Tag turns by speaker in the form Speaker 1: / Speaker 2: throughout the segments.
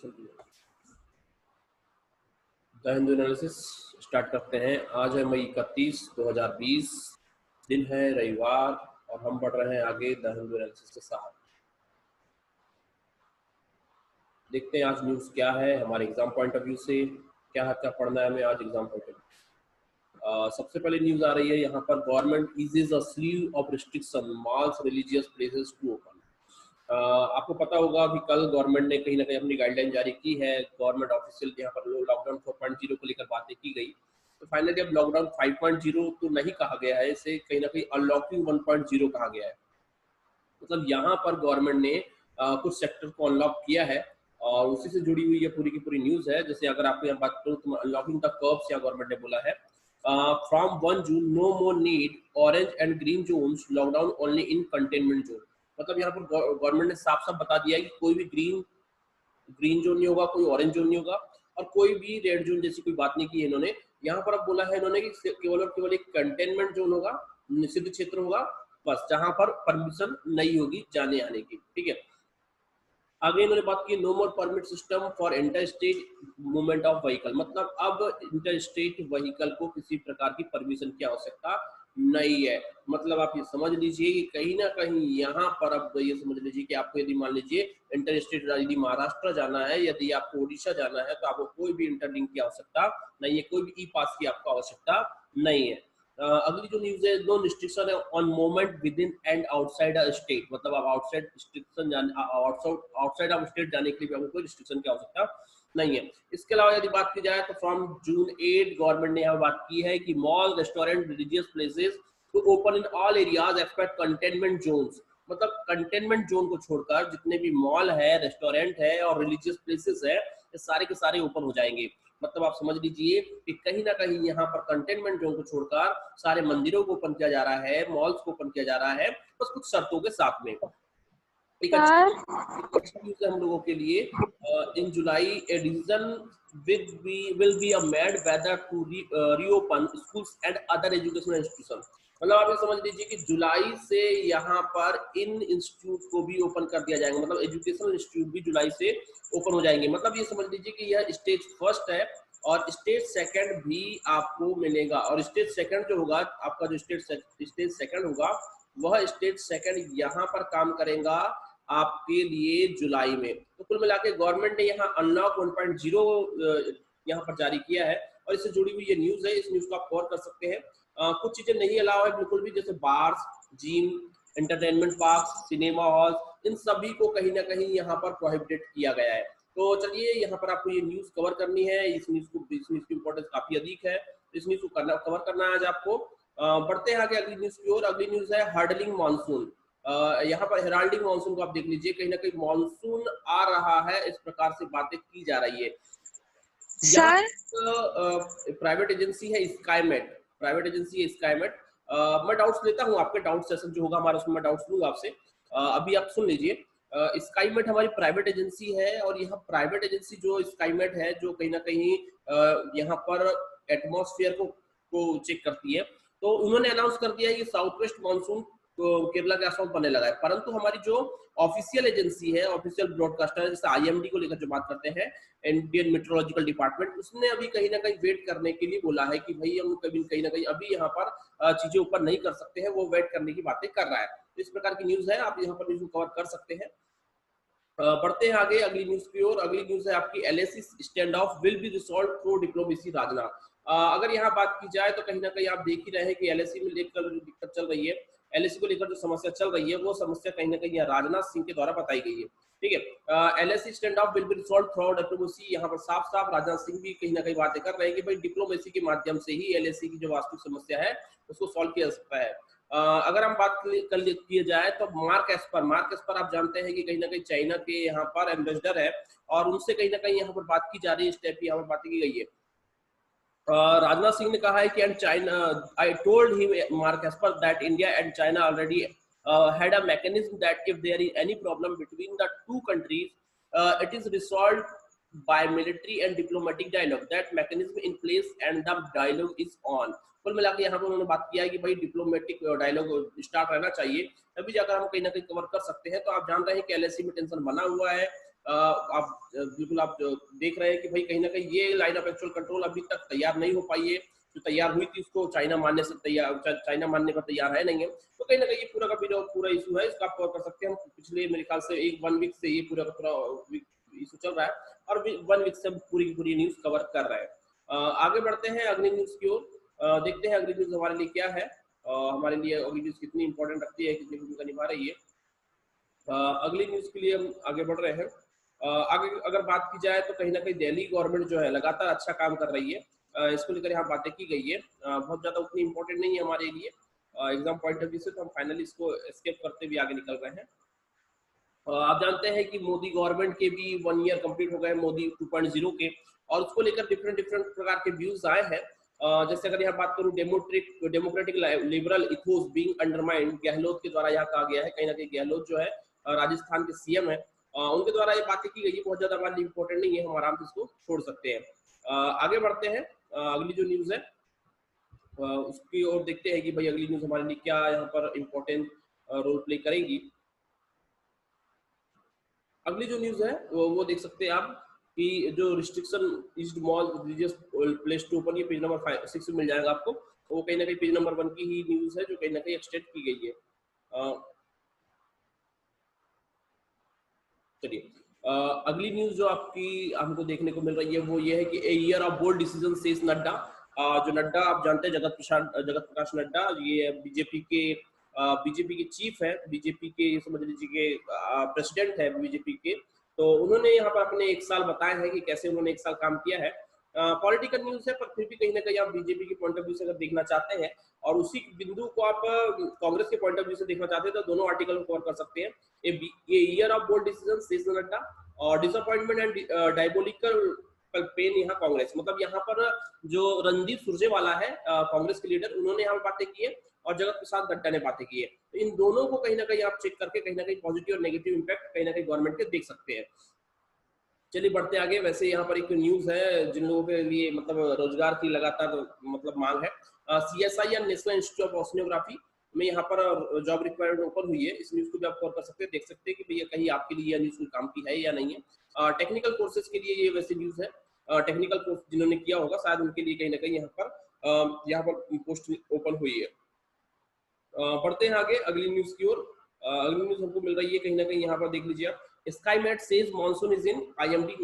Speaker 1: The Hindu analysis start करते हैं। आज है मई 31, 2020, दिन है रविवार और हम बढ़ रहे हैं आगे द हिंदू एनालिसिस के साथ। देखते हैं आज न्यूज़ क्या है हमारे एग्जाम पॉइंट ऑफ व्यू से, क्या पढ़ना है हमें आज एग्जाम पॉइंट ऑफ व्यू। सबसे पहले न्यूज़ आ रही है यहाँ पर, government eases a slew of restriction malls religious places to open. आपको पता होगा अभी कल गवर्नमेंट ने कहीं ना कहीं अपनी गाइडलाइन जारी की है। गवर्नमेंट ऑफिशियल यहाँ पर लॉकडाउन 4.0 को लेकर बातें की गई, तो फाइनली अब लॉकडाउन 5.0 तो नहीं कहा गया है, इसे कहीं ना कहीं अनलॉकिंग 1.0 कहा गया है। मतलब यहाँ पर गवर्नमेंट ने कुछ सेक्टर को अनलॉक किया है और उसी से जुड़ी हुई ये पूरी की पूरी न्यूज़ है। जैसे अगर आपको यहाँ बात करूँ तो अनलॉकिंग द कर्व्स यहाँ गवर्नमेंट ने बोला है, from 1 June no more need orange and green zones, lockdown only in containment zone. मतलब यहाँ पर गवर्नमेंट ने साफ साफ बता दिया है कि कोई भी ग्रीन जोन नहीं होगा, कोई ऑरेंज जोन नहीं होगा और कोई भी रेड जोन जैसी कोई बात नहीं की है इन्होंने। यहाँ पर अब बोला है इन्होंने कि केवल और केवल एक कंटेनमेंट जोन होगा, निषिद्ध क्षेत्र होगा बस, जहां पर परमिशन नहीं होगी जाने आने की। ठीक है, आगे इन्होंने बात की, no more permit system for inter state movement of vehicle. मतलब अब इंटर स्टेट व्हीकल को किसी प्रकार की परमिशन की आवश्यकता नहीं है। मतलब आप ये समझ लीजिए कि कहीं ना कहीं यहाँ पर अब ये समझ लीजिए कि आपको यदि मान लीजिए इंटर स्टेट यदि महाराष्ट्र जाना है, यदि आपको उड़ीसा जाना है, तो आपको कोई भी इंटरलिंक की आवश्यकता नहीं है, कोई भी ई पास की आपको आवश्यकता नहीं है। अगली जो न्यूज है, नो रिस्ट्रिक्शन है on movement with in and outside a state. मतलब आप outside restriction outside of state जाने के लिए भी आपको कोई रिस्ट्रिक्शन की आवश्यकता नहीं है। इसके अलावा यदि बात की जाए तो फ्रॉम जून 8 गवर्नमेंट ने यहाँ बात की है कि mall, restaurant, religious places to open in all areas except containment zones. मतलब कंटेनमेंट जोन को छोड़कर जितने भी मॉल है, रेस्टोरेंट है और रिलीजियस प्लेसेस है, ये सारे के सारे ओपन हो जाएंगे। मतलब आप समझ लीजिए कि कहीं ना कहीं यहाँ पर कंटेनमेंट जोन को छोड़कर सारे मंदिरों को ओपन किया जा रहा है, मॉल्स को ओपन किया जा रहा है, बस कुछ शर्तों के साथ में। एक अच्छी न्यूज है हम लोगों के लिए, in July a decision will be a made whether to reopen schools and other educational institutions। मतलब आप ये समझ लीजिए कि जुलाई से यहाँ पर इन इंस्टीट्यूट को भी ओपन कर दिया जाएगा। मतलब एजुकेशनल इंस्टीट्यूट भी जुलाई से ओपन हो जाएंगे। मतलब ये समझ लीजिए कि यह स्टेज फर्स्ट है और स्टेज सेकंड भी आपको मिलेगा। और स्टेज सेकंड जो होगा आपका, जो स्टेज सेकंड होगा, वह स्टेज सेकंड यहाँ पर काम करेगा आपके लिए जुलाई में। तो कुल मिला के गवर्नमेंट ने यहाँ अनलॉक 1.0 यहाँ पर जारी किया है और इससे जुड़ी हुई ये न्यूज है। इस न्यूज को आप कवर कर सकते हैं। कुछ चीजें नहीं अलाउ है बिल्कुल भी, जैसे bars, gym, entertainment park, cinema hall, इन सभी को कहीं ना कहीं यहाँ पर प्रोहिबिटेड किया गया है। तो चलिए, यहाँ पर आपको ये न्यूज कवर करनी है। इस न्यूज की इंपॉर्टेंस काफी अधिक है, इस न्यूज को कवर करना है आज आपको। बढ़ते हैं आगे अगली न्यूज की ओर। अगली न्यूज है हार्डलिंग मानसून। यहाँ पर हेराल्डिंग मानसून को आप देख लीजिए, कहीं ना कहीं मानसून आ रहा है, इस प्रकार से बातें की जा रही है। प्राइवेट एजेंसी है स्काईमेट, मैं डाउट्स लेता हूँ, आपके डाउट सेशन जो होगा हमारा उसमें मैं डाउट्स लूंगा आपसे। अभी आप सुन लीजिए, स्काईमेट हमारी प्राइवेट एजेंसी है और यह प्राइवेट एजेंसी जो स्काईमेट है, जो कहीं ना कहीं यहाँ पर एटमॉस्फेयर को चेक करती है। तो उन्होंने अनाउंस कर दिया है कि साउथ वेस्ट मानसून तो केरला के आसपास बनने लगा है। परंतु हमारी जो ऑफिशियल एजेंसी है, ऑफिशियल ब्रॉडकास्टर है, जैसे आईएमडी को लेकर जो बात करते हैं, इंडियन मेट्रोलॉजिकल डिपार्टमेंट, उसने अभी कहीं ना कहीं वेट करने के लिए बोला है कि भाई हम कहीं ना कहीं अभी यहाँ पर चीजें ऊपर नहीं कर सकते हैं, वो वेट करने की बातें कर रहा है। इस प्रकार की न्यूज है, आप यहाँ पर न्यूज को कवर कर सकते हैं। बढ़ते हैं आगे अगली न्यूज की ओर। अगली न्यूज है आपकी, LAC stand of will be resolve through diplomacy, Rajnath. अगर यहाँ बात की जाए तो कहीं ना कहीं आप देख ही रहे हैं कि एलएसी में लेकर जो दिक्कत चल रही है, एलएसी को लेकर जो समस्या चल रही है, वो समस्या कहीं ना कहीं राजनाथ सिंह के द्वारा बताई गई है। ठीक है, LAC stand of will be resolve through diplomacy, यहाँ पर साफ साफ राजनाथ सिंह भी कहीं ना कहीं बातें कर रहे हैं कि भाई डिप्लोमेसी के माध्यम से ही एलएसी की जो वास्तविक समस्या है उसको सॉल्व किया जा सकता है। अगर हम बात कर किया जाए तो मार्क एस्पर आप जानते हैं कि कहीं ना कहीं चाइना के यहाँ पर एम्बेसडर है और उनसे कहीं ना कहीं यहाँ पर बात की जा रही है, इस टाइप की यहाँ पर बातें की गई है। राजनाथ सिंह ने कहा है कि and China, I told him mark Esper that India and China already had a mechanism that if there is any problem between the two countries, it is resolved by military and diplomatic dialogue. That mechanism in place and the dialogue is on. कुल मिला के यहाँ पर उन्होंने बात किया है कि भाई डिप्लोमेटिक डायलॉग स्टार्ट रहना चाहिए, तभी जाकर हम कहीं ना कहीं कवर कर सकते हैं। तो आप जान रहे हैं कि एलएसी में टेंशन बना हुआ है, आप बिल्कुल आप देख रहे हैं कि भाई कहीं ना कहीं ये लाइन ऑफ एक्चुअल कंट्रोल अभी तक तैयार नहीं हो पाई है। जो तैयार हुई थी उसको चाइना मानने से तैयार, चाइना मानने पर तैयार है नहीं है। तो कहीं ना कहीं ये पूरा का पूरा इशू है, इसका आप कवर कर सकते हैं। हम पिछले मेरे ख्याल से एक 1 वीक से ये पूरा का पूरा इशू चल रहा है, और 1 वीक से हम पूरी की पूरी न्यूज कवर कर रहे हैं। आगे बढ़ते हैं अगली न्यूज की ओर। देखते हैं अगली न्यूज हमारे लिए क्या है, हमारे लिए अगली न्यूज कितनी इंपॉर्टेंट रखती है, कितनी भूमिका निभा रही है। अगली न्यूज के लिए हम आगे बढ़ रहे हैं। आगे अगर बात की जाए तो कहीं ना कहीं दिल्ली गवर्नमेंट जो है लगातार अच्छा काम कर रही है। इसको लेकर यहाँ बातें की गई है, बहुत ज्यादा उतनी इंपॉर्टेंट नहीं है हमारे लिए एग्जाम पॉइंट ऑफ व्यू से, तो हम फाइनली इसको स्केप करते हुए आगे निकल रहे हैं। आप जानते हैं कि मोदी गवर्नमेंट के भी 1 ईयर कंप्लीट हो गए, मोदी 2.0 के, और उसको लेकर डिफरेंट डिफरेंट प्रकार के व्यूज आए हैं। जैसे अगर यहाँ बात करूँ democratic liberal ethos being undermined, Gehlot के द्वारा यहाँ कहा गया है। कहीं ना कहीं गहलोत जो है राजस्थान के सीएम है, उनके द्वारा ये बातें की गई है, बहुत ज्यादा हमारे लिए इंपॉर्टेंट नहीं है, हम आराम से इसको छोड़ सकते हैं। आगे बढ़ते हैं, अगली जो न्यूज है उसकी ओर देखते हैं कि भाई अगली न्यूज हमारे लिए क्या यहाँ पर इंपॉर्टेंट रोल प्ले करेंगी। अगली जो न्यूज है वो देख सकते हैं आप कि जो restriction eased mall religious place to open, ये पेज नंबर 6 में मिल जाएगा आपको। वो कहीं ना कहीं पेज नंबर 1 की ही न्यूज है, जो कहीं ना कहीं एक्सटेंड की गई है। चलिए, अगली न्यूज जो आपकी हमको देखने को मिल रही है वो ये है कि a year of bold decision says Nadda. जो नड्डा आप जानते हैं, जगत प्रकाश नड्डा, ये बीजेपी के चीफ है, बीजेपी के समझ लीजिए के प्रेसिडेंट है बीजेपी के। तो उन्होंने यहाँ पर अपने 1 साल बताए हैं कि कैसे उन्होंने 1 साल काम किया है। पॉलिटिकल न्यूज है, पर फिर भी कहीं ना कहीं आप बीजेपी के पॉइंट ऑफ व्यू से अगर देखना चाहते हैं और उसी बिंदु को आप कांग्रेस के पॉइंट ऑफ व्यू से देखना चाहते हैं, तो दोनों आर्टिकल को कवर कर सकते हैं। ये year of bold decision says Nadda, और डिसअपॉइंटमेंट एंड डायबोलिकल पेन यहाँ कांग्रेस, मतलब यहाँ पर जो रणदीप सुरजेवाला है कांग्रेस के लीडर, उन्होंने यहाँ बातें की है, और जगत प्रसाद नड्डा ने बातें की है। तो इन दोनों को कहीं ना कहीं आप चेक करके कहीं ना कहीं पॉजिटिव और नेगेटिव इंपैक्ट कहीं ना कहीं गवर्नमेंट के देख सकते हैं। चलिए बढ़ते आगे। वैसे यहाँ पर एक न्यूज है जिन लोगों के लिए मतलब रोजगार की लगातार मतलब मांग है, सीएसआई या नेशनल इंस्टीट्यूट ऑफ ओशनियोग्राफी में यहाँ पर जॉब रिक्वायरमेंट ओपन हुई है। इस न्यूज को भी आप कवर कर सकते हैं, देख सकते हैं कि भैया कहीं आपके लिए यह न्यूज कोई काम की है या नहीं है। टेक्निकल कोर्सेज के लिए ये वैसे न्यूज है, टेक्निकल कोर्स जिन्होंने किया होगा शायद उनके लिए कहीं ना कहीं यहाँ पर पोस्ट ओपन हुई है। बढ़ते हैं आगे अगली न्यूज की ओर। अगली न्यूज हमको मिल रही है कहीं ना कहीं यहाँ पर देख लीजिए आप, Skymet says monsoon is in IMD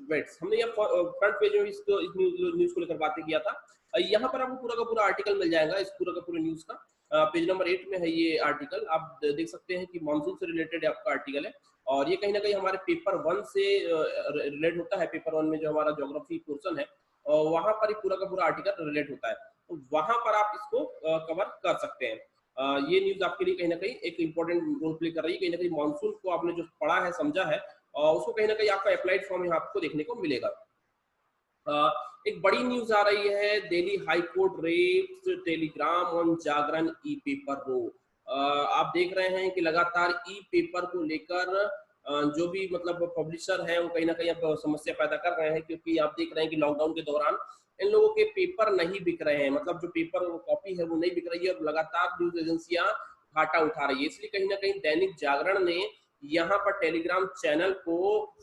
Speaker 1: waits. हमने यहाँ फ्रंट पेज में इस न्यूज को लेकर बातें किया था। यहाँ पर आपको पूरा का पूरा आर्टिकल मिल जाएगा, इस पूरा का पूरा न्यूज का पेज नंबर 8 में है ये आर्टिकल। आप देख सकते हैं कि मॉनसून से रिलेटेड आपका आर्टिकल है, और ये कहीं ना कहीं हमारे पेपर 1 से रिलेट होता है। पेपर 1 में जो हमारा ज्योग्राफी पोर्सन है, वहां पर पूरा का पूरा आर्टिकल रिलेट होता है, तो वहां पर आप इसको कवर कर सकते हैं। ये न्यूज आपके लिए कहीं ना कहीं एक इंपॉर्टेंट रोल प्ले कर रही है। कहीं ना कहीं मानसून को आपने जो पढ़ा है, समझा है, उसको कहीं ना कहीं आपका अप्लाइड फॉर्म यहाँ आपको देखने को मिलेगा। एक बड़ी न्यूज आ रही है, Delhi high court rates Telegram on Jagran e paper row. आप देख रहे हैं कि लगातार ई पेपर को लेकर जो भी मतलब पब्लिशर है वो कहीं ना कहीं अब समस्या पैदा कर रहे हैं, क्योंकि आप देख रहे हैं कि लॉकडाउन के दौरान इन लोगों के पेपर नहीं बिक रहे हैं, मतलब जो पेपर कॉपी है वो नहीं बिक रही है, और लगातार न्यूज एजेंसियां घाटा उठा रही है। इसलिए कहीं ना कहीं दैनिक जागरण ने यहाँ पर टेलीग्राम चैनल को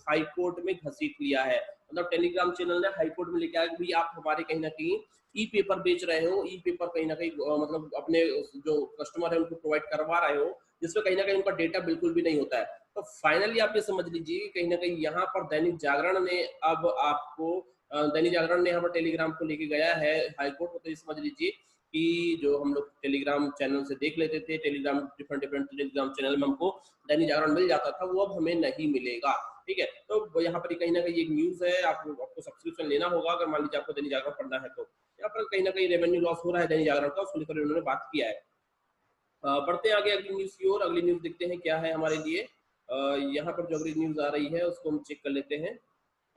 Speaker 1: हाईकोर्ट में घसीट लिया है। मतलब टेलीग्राम चैनल ने हाईकोर्ट में लेके आया कि भाई आप हमारे कहीं ना कहीं ई पेपर बेच रहे हो, ई पेपर कहीं ना कहीं मतलब अपने जो कस्टमर है उनको प्रोवाइड करवा रहे हो, जिसमें कहीं ना कहीं उनका डेटा बिल्कुल भी नहीं होता है। तो फाइनली आप ये समझ लीजिए कहीं ना कहीं यहाँ पर दैनिक जागरण ने अब आपको दैनिक जागरण ने यहाँ पर टेलीग्राम को लेके गया है हाईकोर्ट में। तो ये समझ लीजिए कि जो हम लोग टेलीग्राम चैनल से देख लेते थे, Telegram different different Telegram channel में हमको दैनिक जागरण मिल जाता था, वो अब हमें नहीं मिलेगा। ठीक है, तो यहाँ पर कहीं ना कहीं एक न्यूज है, आपको सब्सक्रिप्शन लेना होगा अगर मान लीजिए आपको दैनिक जागरण पढ़ना है। तो यहाँ पर कहीं ना कहीं रेवेन्यू लॉस हो रहा है दैनिक जागरण का, उसको लेकर उन्होंने बात किया है। बढ़ते हैं आगे अगली न्यूज की ओर। अगली न्यूज देखते हैं क्या है हमारे लिए। यहाँ पर जो अगली न्यूज आ रही है उसको हम चेक कर लेते हैं।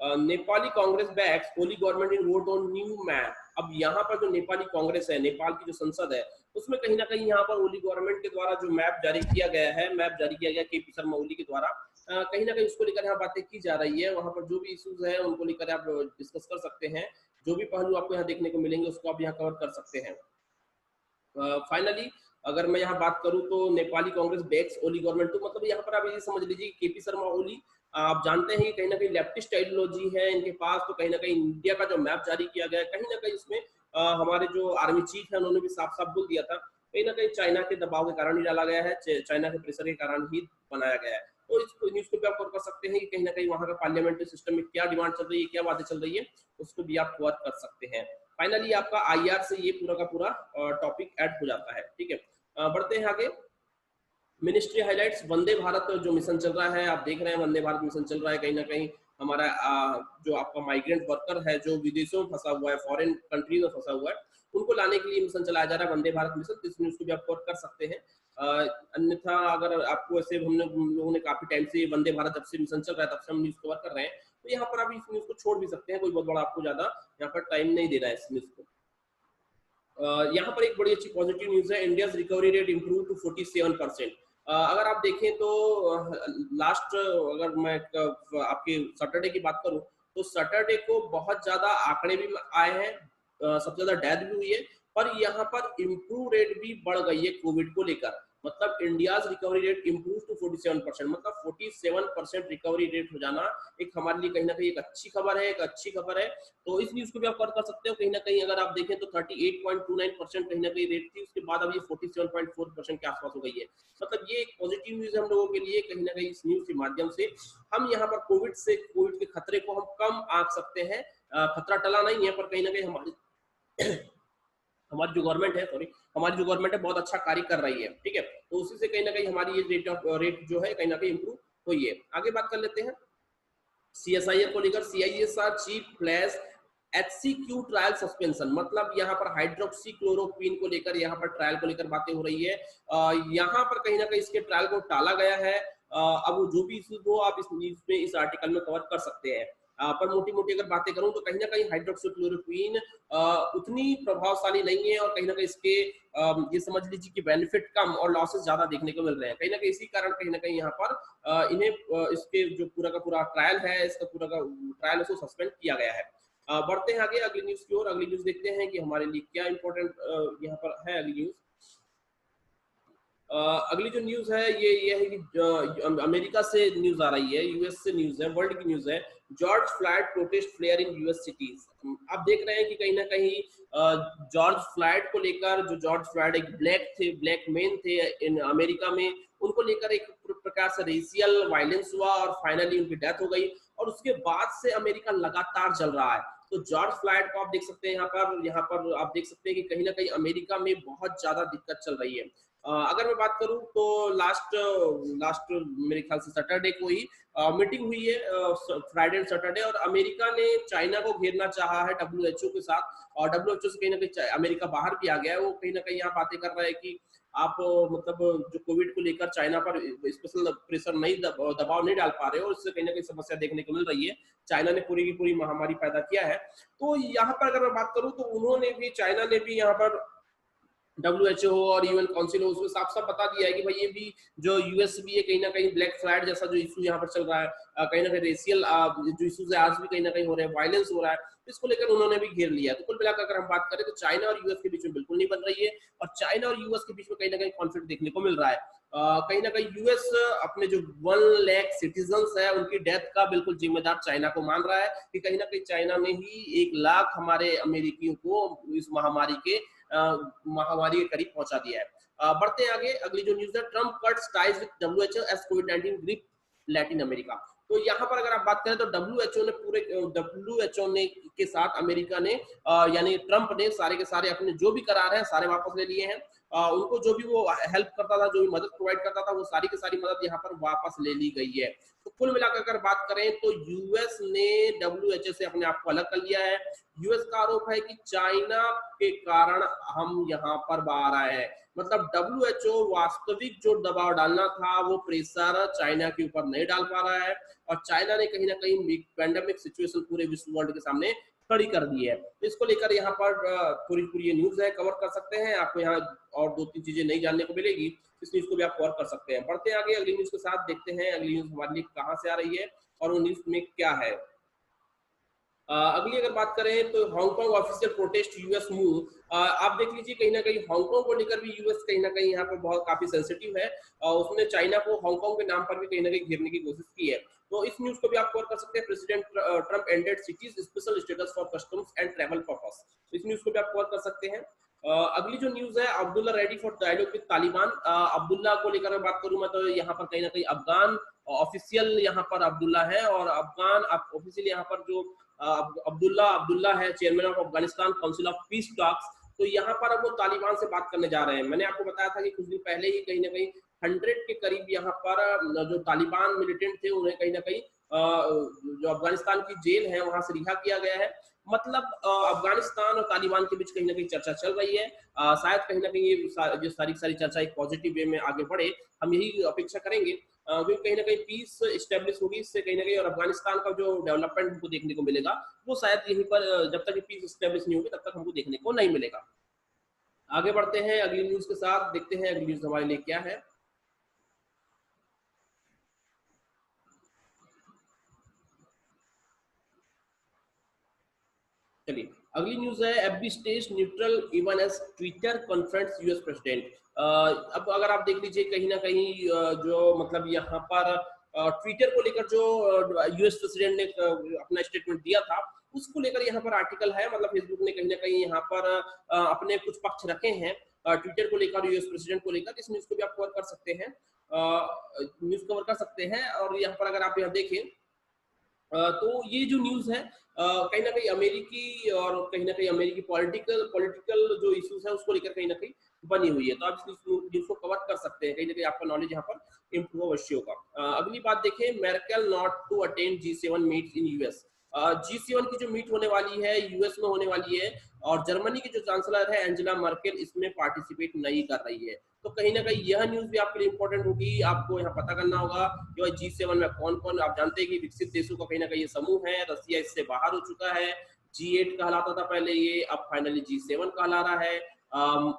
Speaker 1: Nepali Congress backs Oli government in vote on new map. अब यहाँ पर जो नेपाली कांग्रेस है, नेपाल की जो संसद है, उसमें कहीं ना कहीं यहाँ पर ओली गवर्नमेंट के द्वारा जो मैप जारी किया गया है, मैप जारी किया गया केपी शर्मा ओली के द्वारा, कहीं ना कहीं उसको लेकर यहाँ बातें की जा रही है। वहां पर जो भी इश्यूज है उनको लेकर आप डिस्कस कर सकते हैं, जो भी पहलू आपको यहाँ देखने को मिलेंगे उसको आप यहाँ कवर कर सकते हैं। फाइनली अगर मैं यहाँ बात करूं तो नेपाली कांग्रेस बैक्स ओली गवर्नमेंट, तो मतलब यहाँ पर आप ये समझ लीजिए केपी शर्मा ओली आप जानते हैं कि कहीं ना कहीं लेफ्टिस्ट आइडियोलॉजी है इनके पास, तो कहीं ना कहीं इंडिया का जो मैप जारी किया गया है कहीं ना कहीं इसमें हमारे जो आर्मी चीफ है उन्होंने भी साफ साफ बोल दिया था, कहीं ना कहीं चाइना के दबाव के कारण ही डाला गया है, चाइना के प्रेशर के कारण ही बनाया गया है। तो इस न्यूज को भी आप कवर कर सकते हैं कि कहीं ना कहीं वहां का पार्लियामेंट्री सिस्टम में क्या डिमांड चल रही है, क्या बातें चल रही है, उसको भी आप कवर कर सकते हैं। फाइनली आपका आईआर से ये पूरा का पूरा टॉपिक ऐड हो जाता है। ठीक है, बढ़ते हैं आगे। मिनिस्ट्री हाइलाइट्स, वंदे भारत जो मिशन चल रहा है, आप देख रहे हैं वंदे भारत मिशन चल रहा है, कहीं ना कहीं हमारा जो आपका माइग्रेंट वर्कर है जो विदेशों में फंसा हुआ है, फॉरेन कंट्रीज में फंसा हुआ है, उनको लाने के लिए मिशन चलाया जा रहा है वंदे भारत मिशन। इस न्यूज को भी आप कवर कर सकते हैं। अन्यथा अगर आपको ऐसे हम लोगों ने काफी टाइम से वंदे भारत जब से मिशन चल रहा है तब से हम न्यूज कवर कर रहे हैं, तो यहाँ पर आप इस न्यूज को छोड़ भी सकते हैं, कोई बहुत बड़ा आपको ज्यादा यहाँ पर टाइम नहीं देना है इस न्यूज को। यहाँ पर एक बड़ी अच्छी पॉजिटिव न्यूज है, India recovery rate improve to 47%। अगर आप देखें तो लास्ट अगर मैं आपके सैटरडे की बात करूं तो सैटरडे को बहुत ज्यादा आंकड़े भी आए हैं, सबसे ज्यादा डेथ भी हुई है, पर यहाँ पर इम्प्रूव रेट भी बढ़ गई है कोविड को लेकर। मतलब India recovery rate improve to 47%, मतलब 47% रिकवरी रेट हो जाना एक हमारे लिए कहीं ना कहीं एक अच्छी खबर है, एक अच्छी खबर है। तो इस न्यूज को भी आप कर सकते हो। कहीं ना कहीं अगर आप देखें तो 38.29% कहीं ना कहीं रेट थी, उसके बाद अब ये 47.4% के आसपास हो गई है। मतलब ये एक पॉजिटिव न्यूज है हम लोगों के लिए। कहीं ना कहीं इस न्यूज के माध्यम से हम यहाँ पर कोविड के खतरे को हम कम आंक सकते हैं। खतरा टला नहीं है, पर कहीं ना कहीं हमारी जो गवर्नमेंट है, सॉरी, हमारी जो गवर्नमेंट है बहुत अच्छा कार्य कर रही है। ठीक है, तो उसी से कहीं ना कहीं हमारी ये रेट जो है कहीं ना कहीं इंप्रूव हुई है। आगे बात कर लेते हैं सीएसआईआर को लेकर। CISR chief flash HCQ trial suspension, मतलब यहाँ पर हाइड्रोक्सी क्लोरोक्वीन को लेकर यहाँ पर ट्रायल को लेकर बातें हो रही है। यहाँ पर कहीं ना कहीं इसके ट्रायल को टाला गया है। अब जो भी इशू हो आप इस आर्टिकल में कवर कर सकते हैं। पर मोटी मोटी अगर बातें करूं तो कहीं ना कहीं हाइड्रोक्सीक्लोरोक्वीन उतनी प्रभावशाली नहीं है, और कहीं ना कहीं इसके ये समझ लीजिए कि बेनिफिट कम और लॉसेस ज्यादा देखने को मिल रहे हैं। कहीं ना कहीं इसी कारण कहीं ना कहीं यहाँ पर इन्हें इसके जो पूरा का पूरा ट्रायल है, इसका पूरा का ट्रायल उसको सस्पेंड किया गया है। बढ़ते हैं आगे अगली न्यूज की ओर। अगली न्यूज देखते हैं कि हमारे लिए क्या इंपॉर्टेंट यहाँ पर है। अगली न्यूज अगली जो न्यूज है ये है कि अमेरिका से न्यूज आ रही है, यूएस से न्यूज है, वर्ल्ड की न्यूज है। George Floyd protest flare in US cities. आप देख रहे हैं कि कहीं ना कहीं जॉर्ज फ्लॉयड को लेकर, जो जॉर्ज फ्लॉयड एक ब्लैक मैन थे इन अमेरिका में, उनको लेकर एक प्रकार से रेशियल वायलेंस हुआ और फाइनली उनकी डेथ हो गई, और उसके बाद से अमेरिका लगातार चल रहा है। तो जॉर्ज फ्लॉयड को आप देख सकते हैं यहाँ पर आप देख सकते हैं कि कहीं ना कहीं अमेरिका में बहुत ज्यादा दिक्कत चल रही है। अगर मैं बात करूं तो लास्ट मेरे ख्याल से सैटरडे को ही मीटिंग हुई है, फ्राइडे एंड सैटरडे, और अमेरिका ने चाइना को घेरना चाहा है WHO के साथ, और WHO से कहीं ना कहीं अमेरिका बाहर भी आ गया है। वो कहीं ना कहीं यहाँ बातें कर रहा है कि आप मतलब जो कोविड को लेकर चाइना पर स्पेशल प्रेशर नहीं दबाव नहीं डाल पा रहे हो, इससे कहीं ना कहीं समस्या देखने को मिल रही है। चाइना ने पूरी की पूरी महामारी पैदा किया है। तो यहाँ पर अगर मैं बात करूं तो चाइना ने भी यहाँ पर WHO और यूएन काउंसिल हो उसमें साफ साफ बता दिया है कि भाई ये भी जो यूएस भी है कहीं ना कहीं ब्लैक फ्लैग जैसा जो इशू यहाँ पर चल रहा है, कहीं ना कहीं रेशियल जो इशूज है आज भी कहीं ना कहीं हो रहे हैं, वायलेंस हो रहा है, इसको लेकर उन्होंने भी घेर लिया है। तो कुल मिलाकर अगर हम बात करें तो चाइना और यूएस के बीच में बिल्कुल नहीं बन रही है, और चाइना और यूएस के बीच में कहीं ना कहीं कॉन्फ्लिक्ट देखने को मिल रहा है। कहीं ना कहीं यूएस अपने जो 1 लाख सिटीजन है उनकी डेथ का बिल्कुल जिम्मेदार चाइना को मान रहा है, कि कहीं ना कहीं चाइना ने ही 1 लाख हमारे अमेरिकियों को इस महामारी के करीब पहुंचा दिया है। बढ़ते हैं आगे। अगली जो न्यूज है, Trump cuts ties with WHO as कोविड-19 ग्रिप लैटिन अमेरिका। तो यहाँ पर अगर आप बात करें तो WHO ने के साथ अमेरिका ने यानी ट्रम्प ने सारे के सारे अपने जो भी करार हैं सारे वापस ले लिए हैं। उनको जो भी वो हेल्प करता था, जो भी मदद प्रोवाइड करता था, वो सारी की सारी मदद यहाँ पर वापस ले ली गई है। तो कुल मिलाकर अगर बात करें तो यूएस ने WHO से अपने आप को अलग कर लिया है। यूएस का आरोप है कि चाइना के कारण हम यहाँ पर बाहर आए हैं। मतलब WHO वास्तविक जो दबाव डालना था वो प्रेशर चाइना के ऊपर नहीं डाल पा रहा है, और चाइना ने कहीं ना कहीं पैंडेमिक सिचुएशन पूरे विश्व वर्ल्ड के सामने खड़ी कर दी है। तो इसको लेकर यहाँ पर पूरी ये न्यूज है, कवर कर सकते हैं। आपको यहाँ और 2-3 चीजें नहीं जानने को मिलेगी, इस न्यूज को भी आप कवर कर सकते हैं। बढ़ते हैं आगे अगली न्यूज के साथ, देखते हैं अगली न्यूज हमारे लिए कहाँ से आ रही है और वो न्यूज में क्या है। अगली अगर बात करें तो Hong Kong official protest US move. आप देख लीजिए कहीं ना कहीं हांगकांग को लेकर भी यूएस कहीं ना कहीं यहाँ पर बहुत काफी सेंसिटिव है, और उसने चाइना को हांगकांग के नाम पर भी कहीं ना कहीं घेरने की कोशिश की है। तो इस न्यूज को भी आप कवर कर सकते हैं, president Trump ended cities special status for customs and travel purpose. इस न्यूज को भी आप कवर कर सकते हैं। अगली जो न्यूज है, Abdullah ready for dialogue with Taliban. Abdullah को लेकर मैं बात करूं मैं तो यहाँ पर कहीं ना कहीं अफगान ऑफिशियल यहाँ पर अब्दुल्ला है, और अफगान ऑफिशियल यहाँ पर जो अब्दुल्ला अब्दुल्ला है chairman of Afghanistan council of peace talks. तो यहाँ पर अब वो तालिबान से बात करने जा रहे हैं। मैंने आपको बताया था कि कुछ दिन पहले ही कहीं ना कहीं 100 के करीब यहाँ पर जो तालिबान मिलिटेंट थे उन्हें कहीं ना कहीं जो अफगानिस्तान की जेल है वहां से रिहा किया गया है। मतलब अफगानिस्तान और तालिबान के बीच कहीं ना कहीं चर्चा चल रही है। शायद कहीं ना कहीं ये जो सारी सारी चर्चा एक पॉजिटिव वे में आगे बढ़े, हम यही अपेक्षा करेंगे। क्योंकि कहीं ना कहीं पीस स्टेब्लिश होगी इससे कहीं ना कहीं, और अफगानिस्तान का जो डेवलपमेंट हमको देखने को मिलेगा वो शायद यहीं पर जब तक पीस स्टेब्लिश नहीं होगी तब तक हमको देखने को नहीं मिलेगा। आगे बढ़ते हैं अगली न्यूज के साथ, देखते हैं अगली न्यूज हमारे लिए क्या है। चलिए अगली न्यूज है, FB stays neutral even as Twitter confronts US president. अब अगर आप देख लीजिए कहीं ना कहीं जो मतलब यहाँ पर ट्विटर को लेकर जो यूएस प्रेसिडेंट ने अपना स्टेटमेंट दिया था उसको लेकर यहाँ पर आर्टिकल है। मतलब फेसबुक ने कहीं ना कहीं यहाँ पर अपने कुछ पक्ष रखे हैं ट्विटर को लेकर, यूएस प्रेसिडेंट को लेकर। इस न्यूज को भी आप कवर कर सकते हैं, न्यूज कवर कर सकते हैं। और यहाँ पर अगर आप यहाँ देखें तो ये जो न्यूज है कहीं ना कहीं अमेरिकी और कहीं ना कहीं अमेरिकी पॉलिटिकल पॉलिटिकल जो इश्यूज है उसको लेकर कहीं ना कहीं बनी हुई है। तो आप इस न्यूज को कवर कर सकते हैं, कहीं ना कहीं आपका नॉलेज यहाँ पर इम्प्रूव अवश्य होगा। अगली बात देखें, Merkel not to attend G7 meet in US. G7 की जो मीट होने वाली है यूएस में होने वाली है, और जर्मनी की जो चांसलर है एंजेला मर्केल इसमें पार्टिसिपेट नहीं कर रही है। तो कहीं ना कहीं यह न्यूज भी आपके लिए इंपॉर्टेंट होगी। आपको यहाँ पता करना होगा कि G7 में कौन कौन, आप जानते हैं कि विकसित देशों का कहीं ना कहीं ये समूह है, रसिया इससे बाहर हो चुका है। G8 कहलाता था पहले ये, अब फाइनली G7 कहला रहा है।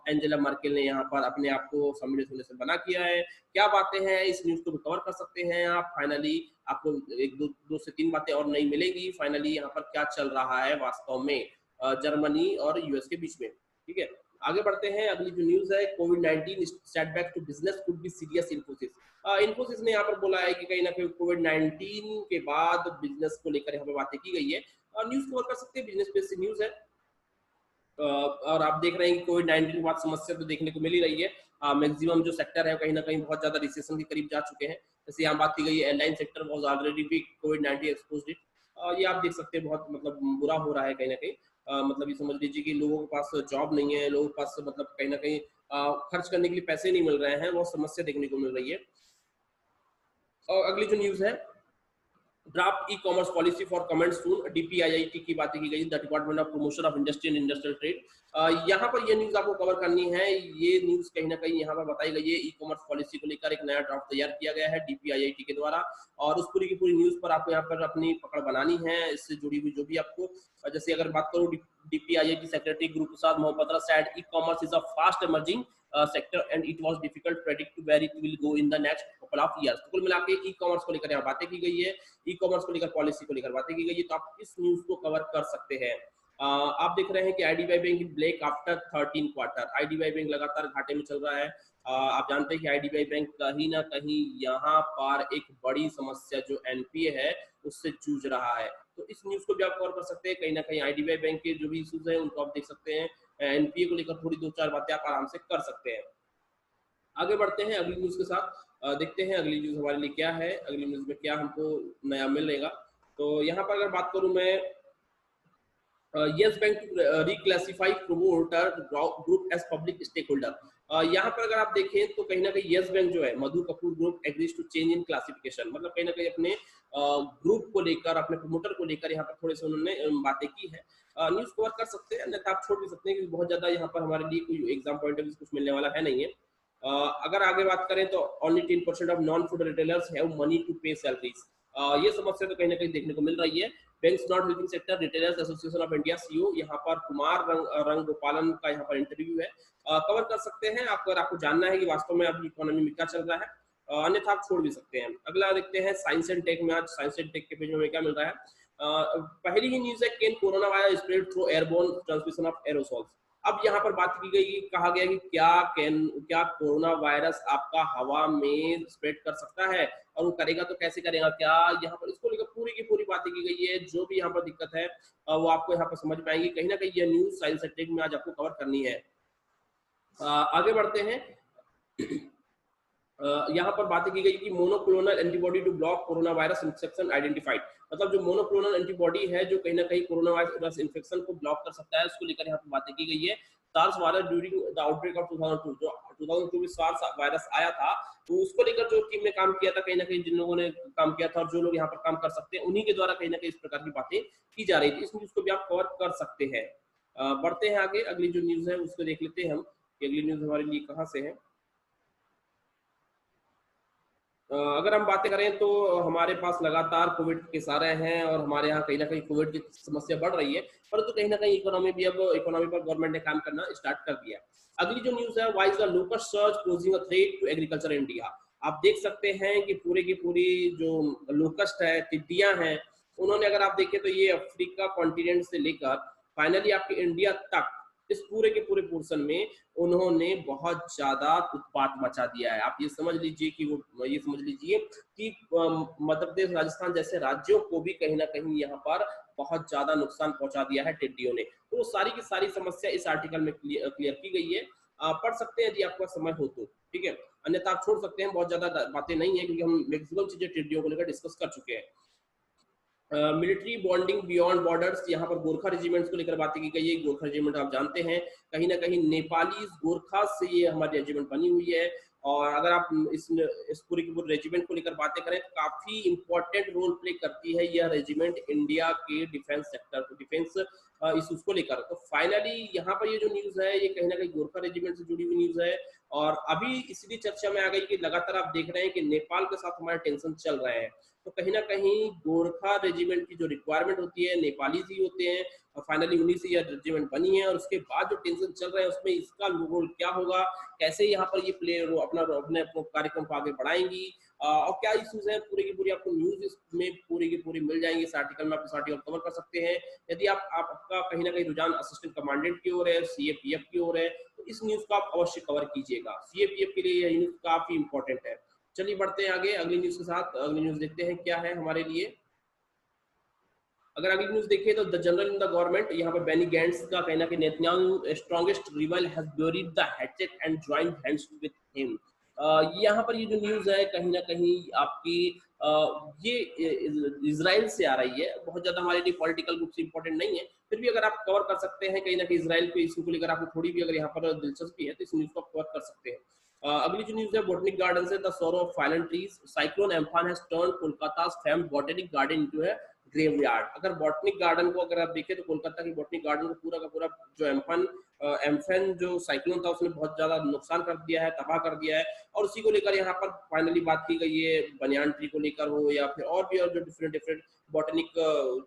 Speaker 1: एंजेला मर्केल ने यहाँ पर अपने आप को सम्मिलित होने से मना किया है। क्या बातें हैं इस न्यूज को भी कवर कर सकते हैं आप। फाइनली आपको एक दो से तीन बातें और नई मिलेंगी, फाइनली यहाँ पर क्या चल रहा है वास्तव में जर्मनी और यूएस के बीच में। ठीक है, आगे बढ़ते हैं। अगली जो न्यूज है, कोविड-19 setback to business could be serious. Infosys Infosys ने यहाँ पर बोला है कि कहीं ना कहीं कोविड-19 के बाद बिजनेस को लेकर यहाँ पर बातें की गई है। न्यूज कवर कर सकते हैं, बिजनेस बेस्ड न्यूज है। और आप देख रहे हैं कि कोविड-19 के बाद समस्या तो देखने को मिल ही रही है। मैक्सिमम जो सेक्टर है कहीं ना कहीं बहुत ज्यादा रिसेशन के करीब जा चुके हैं। जैसे यहाँ बात की गई है, एयरलाइन सेक्टर वाज ऑलरेडी भी कोविड-19 एक्सपोज्ड। ये आप देख सकते हैं बहुत मतलब बुरा हो रहा है कहीं ना कहीं। मतलब ये समझ लीजिए कि लोगों के पास जॉब नहीं है, लोगों के पास मतलब कहीं ना कहीं खर्च करने के लिए पैसे नहीं मिल रहे हैं, बहुत समस्या देखने को मिल रही है। और अगली जो न्यूज है, draft e commerce policy for comment soon, DPIIT की बातें की गई, the department of promotion of industry and industrial trade. यहाँ पर ये न्यूज आपको कवर करनी है। ये न्यूज कहीं ना कहीं यहाँ पर बताई गई है, ई कॉमर्स पॉलिसी को लेकर एक नया ड्राफ्ट तैयार किया गया है डीपीआईआईटी के द्वारा, और उस पूरी की पूरी न्यूज पर आपको यहाँ पर अपनी पकड़ बनानी है। इससे जुड़ी हुई जो भी आपको, जैसे अगर बात करूँ DPIIT secretary Guru Prasad Mohapatra said e-commerce is a fast emerging sector and it was difficult to predict where it will go in the next couple of years। तो कुल मिला के ई कॉमर्स को लेकर यहाँ बातें की गई है, ई कॉमर्स को लेकर पॉलिसी को लेकर बातें की गई है। तो आप इस न्यूज को कवर कर सकते हैं। आप देख रहे हैं कि IDBI bank in black after 13 quarter. IDBI bank लगातार घाटे में चल रहा है। आप जानते हैं कि आईडीबीआई बैंक कहीं ना कहीं यहाँ पर एक बड़ी समस्या जो एनपीए है उससे जूझ रहा है। तो इस न्यूज को भी आप कवर कर सकते हैं। कहीं ना कहीं आईडीबीआई बैंक के जो भी इश्यूज हैं उनको आप देख सकते हैं। एनपीए को लेकर थोड़ी दो चार बातें आप आराम से कर सकते हैं। आगे बढ़ते हैं अगली न्यूज के साथ, देखते हैं अगली न्यूज हमारे लिए क्या है, अगली न्यूज में क्या हमको नया मिलेगा। तो यहाँ पर अगर बात करूं मैं, Yes Bank reclassify promoter group as public stakeholder. यहाँ पर अगर आप देखें तो कहीं ना कहीं यस बैंक जो है, Madhu Kapur group agrees to change in classification. मतलब कहीं ना कहीं अपने ग्रुप को लेकर, अपने प्रमोटर को लेकर यहाँ पर थोड़े से उन्होंने बातें की है। न्यूज कवर कर सकते हैं, अन्यथा आप छोड़ भी सकते हैं, क्योंकि बहुत ज्यादा यहाँ पर हमारे लिए कोई एग्जाम पॉइंट ऑफ व्यू कुछ मिलने वाला है नहीं है। अगर आगे बात करें तो only 10% of non food retailers have money to pay salaries. ये समस्या तो कहीं ना कहीं देखने को मिल रही है। Banks not helping sector, retailers association of India CEO, यहाँ पर कुमार रंग गोपालन का यहाँ पर इंटरव्यू है। कवर कर सकते हैं आप, अगर आपको जानना है कि वास्तव में अभी इकोनॉमी में क्या चल रहा है। अन्यथा आप छोड़ भी सकते हैं। अगला देखते हैं साइंस एंड टेक में। आज साइंस एंड टेक के पेज में क्या मिल रहा है, पहली ही न्यूज है, can corona virus spread through airborne transmission of aerosols. अब यहाँ पर बात की गई, कहा गया कि क्या कोरोना वायरस आपका हवा में स्प्रेड कर सकता है, और वो करेगा तो कैसे करेगा, क्या यहाँ पर इसको लेकर पूरी की पूरी बातें की गई है। जो भी यहाँ पर दिक्कत है वो आपको यहाँ पर समझ में आएंगी। कहीं ना कहीं ये न्यूज साइंस एंड टेक में आज आपको कवर करनी है। आगे बढ़ते हैं। यहाँ पर बातें की गई कि monoclonal antibody to block coronavirus infection identified. मतलब जो मोनोक्लोनल एंटीबॉडी है जो कहीं ना कहीं कोरोना वायरस इन्फेक्शन को ब्लॉक कर सकता है, उसको लेकर यहाँ पर बातें की गई है। SARS virus during the outbreak of 2002, जो 2002 में सार्स वायरस आया था, तो उसको लेकर जो टीम ने काम किया था, कहीं ना कहीं जिन लोगों ने काम किया था और जो लोग यहाँ पर काम कर सकते हैं, उन्हीं के द्वारा कहीं ना कहीं इस प्रकार की बातें की जा रही थी। इस न्यूज को भी आप कवर कर सकते हैं। बढ़ते हैं आगे, अगली जो न्यूज है उसको देख लेते हैं हम कि अगली न्यूज हमारे लिए कहाँ से है। अगर हम बातें करें तो हमारे पास लगातार कोविड के सारे हैं और हमारे यहाँ कहीं ना कहीं कोविड की समस्या बढ़ रही है, परंतु कहीं ना कहीं इकोनॉमी भी, अब इकोनॉमी पर गवर्नमेंट ने काम करना स्टार्ट कर दिया। अगली जो न्यूज है, why is the locust surge posing a threat to agriculture India. आप देख सकते हैं कि पूरे की पूरी जो लोकस्ट है, टिड्डियां हैं, उन्होंने अगर आप देखें तो ये अफ्रीका कॉन्टिनेंट से लेकर फाइनली आपके इंडिया तक, इस पूरे के पूरे पोर्शन में उन्होंने बहुत ज्यादा उत्पात मचा दिया है। आप ये समझ लीजिए कि ये समझ लीजिए कि मध्य प्रदेश, राजस्थान जैसे राज्यों को भी कहीं ना कहीं यहाँ पर बहुत ज्यादा नुकसान पहुंचा दिया है टिड्डियों ने। तो सारी की सारी समस्या इस आर्टिकल में क्लियर की गई है। पढ़ सकते हैं यदि आपका समय हो तो, ठीक है, अन्यथा आप छोड़ सकते हैं, बहुत ज्यादा बातें नहीं है क्योंकि हम मैक्सिमम चीजें टिड्डियों को लेकर डिस्कस कर चुके हैं। मिलिट्री बॉन्डिंग बियॉन्ड बॉर्डर्स, यहाँ पर गोरखा रेजिमेंट्स को लेकर बातें की गई है। गोरखा रेजिमेंट आप जानते हैं, कहीं ना कहीं नेपाली गोरखा से ये हमारी रेजिमेंट बनी हुई है। और अगर आप इस पूरी की पूरी रेजिमेंट को लेकर बातें करें तो काफी इंपॉर्टेंट रोल प्ले करती है यह रेजिमेंट इंडिया के डिफेंस सेक्टर को, डिफेंस इश्यूज को लेकर। तो फाइनली यहाँ पर ये जो न्यूज है ये कहीं ना कहीं गोरखा रेजिमेंट से जुड़ी हुई न्यूज है। और अभी इसलिए चर्चा में आ गई कि लगातार आप देख रहे हैं कि नेपाल के साथ हमारे टेंशन चल रहे हैं, तो कहीं ना कहीं गोरखा रेजिमेंट की जो रिक्वायरमेंट होती है, नेपाली ही होते हैं, और फाइनली उन्हीं से यह रेजिमेंट बनी है। और उसके बाद जो टेंशन चल रहा है उसमें इसका रोल क्या होगा, कैसे यहाँ पर ये प्लेयर अपना अपने कार्यक्रम को आगे बढ़ाएंगी, और क्या इश्यूज है, पूरी की पूरी आपको न्यूज इसमें पूरी की पूरी मिल जाएंगी। इस आर्टिकल में आप इस आर्टिकल कवर कर सकते हैं। यदि आपका कहीं ना कहीं रुझान असिस्टेंट कमांडेंट की ओर है, सीएपीएफ की ओर है, तो इस न्यूज को आप अवश्य कवर कीजिएगा। सीएपीएफ के लिए यह न्यूज काफी इंपॉर्टेंट है। चलिए बढ़ते हैं आगे अगली न्यूज के साथ। अगली न्यूज देखते हैं क्या है हमारे लिए। अगर अगली न्यूज देखिए तो the general in the government, यहाँ पर बेनी गैंट्स का कहना कि Netanyahu strongest reveal has buried the hatchet and joint hands with him. यहाँ पर ये जो न्यूज है कहीं ना कहीं आपकी ये इजराइल से आ रही है। बहुत ज्यादा हमारे लिए पॉलिटिकल ग्रुप से इंपॉर्टेंट नहीं है, फिर भी अगर आप कवर कर सकते हैं कहीं ना कहीं इजराइल के इशू को लेकर आपको थोड़ी भी अगर यहाँ पर दिलचस्पी है तो इस न्यूज को आप कवर कर सकते हैं। अगली जो न्यूज है, बोटनिक गार्डन से the sorrow of fallen trees, cyclone Amphan has turned Kolkata famed botanic garden into है ग्रेवयार्ड। अगर बॉटनिक गार्डन को अगर आप देखें तो कोलकाता की बॉटनिक गार्डन को पूरा का पूरा जो एम्फन जो साइक्लोन था उसने बहुत ज्यादा नुकसान कर दिया है, तबाह कर दिया है। और उसी को लेकर यहाँ पर फाइनली बात की गई है, बनियान ट्री को लेकर हो या फिर और भी और जो डिफरेंट डिफरेंट बॉटनिक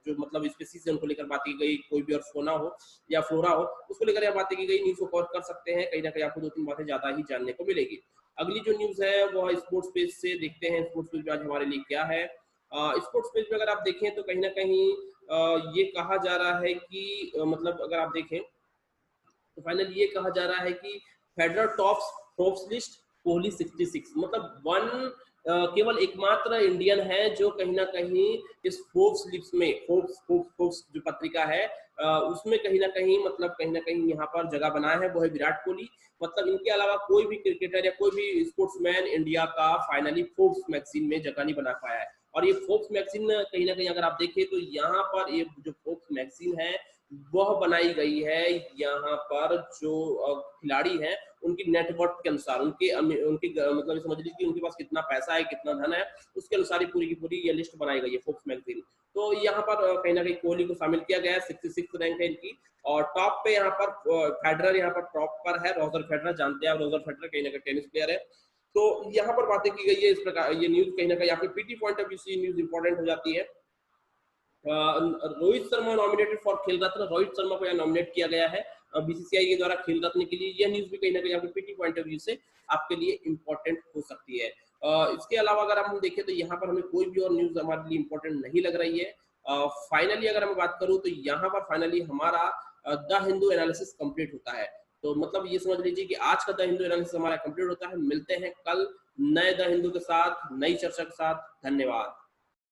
Speaker 1: जो मतलब स्पीसीज है उनको लेकर बात की गई, कोई भी और फोना हो या फ्लोरा हो, उसको लेकर यहाँ बातें की गई। न्यूज को कवर कर सकते हैं, कहीं ना कहीं आपको दो तीन बातें ज्यादा ही जानने को मिलेगी। अगली जो न्यूज है वो स्पोर्ट्स पेज से देखते हैं। स्पोर्ट्स पेज में आज हमारे लिए क्या है। स्पोर्ट्स पेज में अगर आप देखें तो कहीं ना कहीं ये कहा जा रहा है कि मतलब अगर आप देखें तो फाइनल ये कहा जा रहा है कि फेडरल टॉप्स लिस्ट कोहली 66, मतलब केवल एकमात्र इंडियन है जो कहीं ना कहीं इस फोर्ब्स लिस्ट में, फोर्ब्स जो पत्रिका है उसमें कहीं ना कहीं यहाँ पर जगह बनाया है, वो है विराट कोहली। मतलब इनके अलावा कोई भी क्रिकेटर या कोई भी स्पोर्ट्समैन इंडिया का फाइनली फोर्ब्स मैगजीन में जगह नहीं बना पाया है। और ये फोर्ब्स मैगजीन कहीं ना कहीं अगर आप देखें तो यहाँ पर ये जो फोर्ब्स मैगजीन है वह बनाई गई है यहाँ पर जो खिलाड़ी हैं उनकी नेटवर्थ के अनुसार, उनके मतलब समझ लीजिए कि उनके पास कितना पैसा है, कितना धन है, उसके अनुसार ही पूरी की पूरी ये लिस्ट बनाई गई है फोर्ब्स मैगजीन। तो यहाँ पर कहीं ना कहीं कोहली को शामिल किया गया है, 66 रैंक है इनकी। और टॉप पे यहाँ पर फेडरर यहाँ पर टॉप पर है, रोजर फेडरर, जानते हैं आप रोजर फेडरर कहीं ना कहीं टेनिस प्लेयर है। तो यहाँ पर बातें की गई है इस प्रकार, ये न्यूज कहीं ना कहीं आपके पीटी पॉइंट ऑफ व्यू से न्यूज इंपॉर्टेंट हो जाती है। रोहित शर्मा नॉमिनेटेड फॉर खेल रत्न, रोहित शर्मा को यहाँ नॉमिनेट किया गया है बीसीसीआई के द्वारा खेल रत्न के लिए। यह न्यूज भी कहीं ना कहीं आपके पीटी पॉइंट ऑफ व्यू से आपके लिए इंपॉर्टेंट हो सकती है। इसके अलावा अगर हम देखें तो यहाँ पर हमें कोई भी और न्यूज हमारे लिए इंपॉर्टेंट नहीं लग रही है। फाइनली अगर मैं बात करूं तो यहाँ पर फाइनली हमारा द हिंदू एनालिसिस कंप्लीट होता है। तो मतलब ये समझ लीजिए कि आज का द हिंदू एनालिसिस हमारा कंप्लीट होता है। मिलते हैं कल नए द हिंदू के साथ, नई चर्चा के साथ। धन्यवाद।